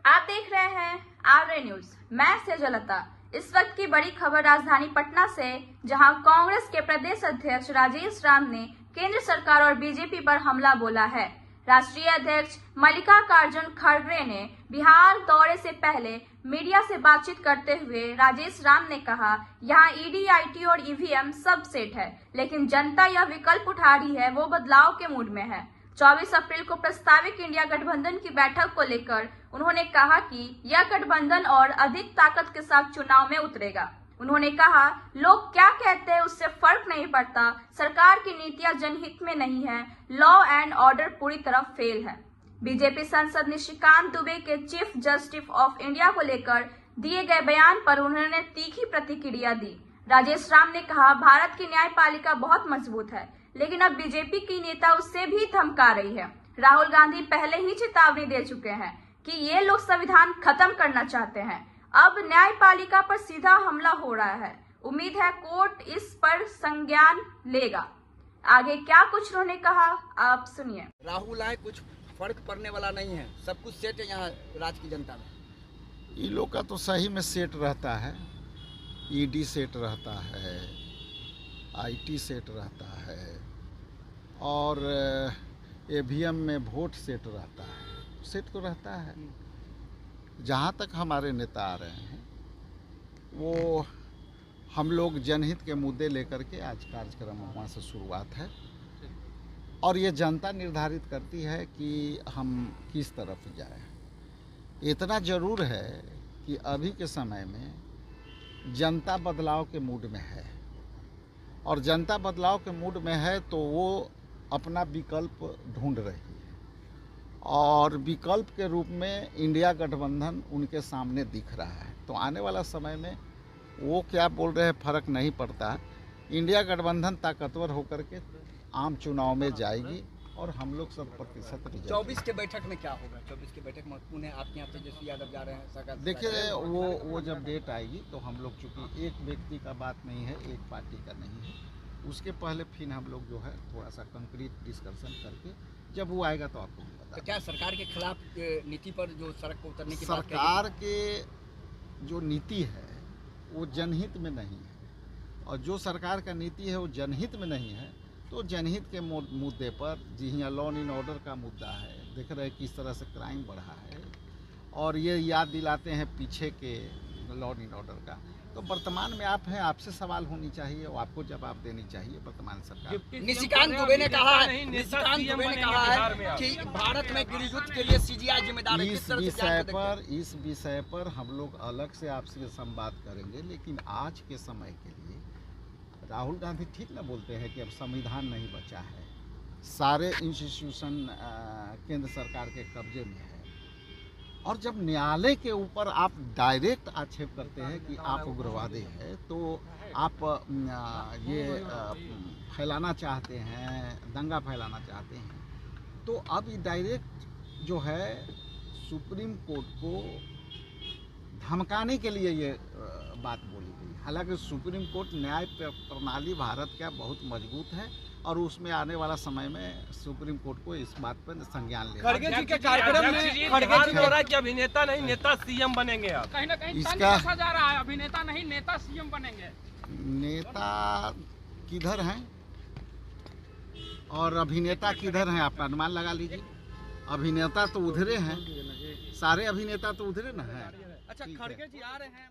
आप देख रहे हैं आर न्यूज। मैं सेजलता। इस वक्त की बड़ी खबर राजधानी पटना से, जहां कांग्रेस के प्रदेश अध्यक्ष राजेश राम ने केंद्र सरकार और बीजेपी पर हमला बोला है। राष्ट्रीय अध्यक्ष मल्लिकार्जुन खड़गे ने बिहार दौरे से पहले मीडिया से बातचीत करते हुए राजेश राम ने कहा, यहां ईडी, आईटी और ईवीएम सब सेट है, लेकिन जनता यह विकल्प उठा रही है, वो बदलाव के मूड में है। 24 अप्रैल को प्रस्तावित इंडिया गठबंधन की बैठक को लेकर उन्होंने कहा कि यह गठबंधन और अधिक ताकत के साथ चुनाव में उतरेगा। उन्होंने कहा, लोग क्या कहते हैं उससे फर्क नहीं पड़ता, सरकार की नीतियां जनहित में नहीं है, लॉ एंड ऑर्डर पूरी तरह फेल है। बीजेपी सांसद निशिकांत दुबे के चीफ जस्टिस ऑफ इंडिया को लेकर दिए गए बयान पर उन्होंने तीखी प्रतिक्रिया दी। राजेश राम ने कहा, भारत की न्यायपालिका बहुत मजबूत है, लेकिन अब बीजेपी की नेता उससे भी धमका रही है। राहुल गांधी पहले ही चेतावनी दे चुके हैं कि ये लोग संविधान खत्म करना चाहते हैं। अब न्यायपालिका पर सीधा हमला हो रहा है। उम्मीद है कोर्ट इस पर संज्ञान लेगा। आगे क्या कुछ उन्होंने कहा, आप सुनिए। राहुल आए, कुछ फर्क पड़ने वाला नहीं है, सब कुछ सेट है यहाँ राज्य की जनता में। इन लोग का तो सही में सेट रहता है, ईडी सेट रहता है, आईटी सेट रहता है और ईवीएम में वोट सेट रहता है। सेट तो रहता है। जहाँ तक हमारे नेता आ रहे हैं वो हम लोग जनहित के मुद्दे लेकर के आज कार्यक्रम वहाँ से शुरुआत है और ये जनता निर्धारित करती है कि हम किस तरफ जाएं। इतना ज़रूर है कि अभी के समय में जनता बदलाव के मूड में है और जनता बदलाव के मूड में है तो वो अपना विकल्प ढूंढ रही है और विकल्प के रूप में इंडिया गठबंधन उनके सामने दिख रहा है। तो आने वाला समय में वो क्या बोल रहे हैं फर्क नहीं पड़ता। इंडिया गठबंधन ताकतवर होकर के आम चुनाव में जाएगी और हम लोग 100% 24 के बैठक में क्या होगा? 24 की बैठक महत्वपूर्ण है। आपके यहाँ तेजस्वी यादव जा रहे हैं सरकार। देखिए वो जब डेट आएगी तो हम लोग, चूँकि एक व्यक्ति का बात नहीं है, एक पार्टी का नहीं है, उसके पहले फिर हम लोग जो है थोड़ा सा कंक्रीट डिस्कशन करके जब वो आएगा तो आपको बता। तो क्या सरकार के खिलाफ नीति पर जो सड़क पर उतरने की सरकार के जो नीति है वो जनहित में नहीं है और जो सरकार का नीति है वो जनहित में नहीं है, तो जनहित के मुद्दे पर जी हाँ, लॉ एंड ऑर्डर का मुद्दा है, देख रहे हैं किस तरह से क्राइम बढ़ा है और ये याद दिलाते हैं पीछे के लॉ एंड ऑर्डर का। तो वर्तमान में आप हैं, आपसे सवाल होनी चाहिए और आपको जवाब देनी चाहिए वर्तमान सरकार। निशिकांत दुबे ने कहा है कि भारत में गृह युद्ध के लिए सीजीआई जिम्मेदार है। इस विषय पर हम लोग अलग से आपसे संवाद करेंगे, लेकिन आज के समय के लिए राहुल गांधी ठीक ना बोलते हैं कि अब संविधान नहीं बचा है, सारे इंस्टीट्यूशन केंद्र सरकार के कब्जे में है और जब न्यायालय के ऊपर आप डायरेक्ट आक्षेप करते हैं कि आप उग्रवादी हैं, तो आप ये फैलाना चाहते हैं, दंगा फैलाना चाहते हैं, तो अब ये डायरेक्ट जो है सुप्रीम कोर्ट को धमकाने के लिए ये बात बोली गई। हालांकि सुप्रीम कोर्ट न्याय प्रणाली भारत का बहुत मजबूत है और उसमें आने वाला समय में सुप्रीम कोर्ट को इस बात पर संज्ञान लेना। खड़गे जी के कार्यक्रम में खड़गे जी कह रहा है कि अभिनेता नहीं नेता सीएम बनेंगे। आप कहीं ना कहीं इसका जा रहा है, अभिनेता नहीं नेता सीएम बनेंगे। नेता किधर हैं और अभिनेता किधर हैं, आप अनुमान लगा लीजिए। अभिनेता तो उधरे हैं, सारे अभिनेता तो उधरे ना हैं। अच्छा, खड़गे जी आ रहे हैं।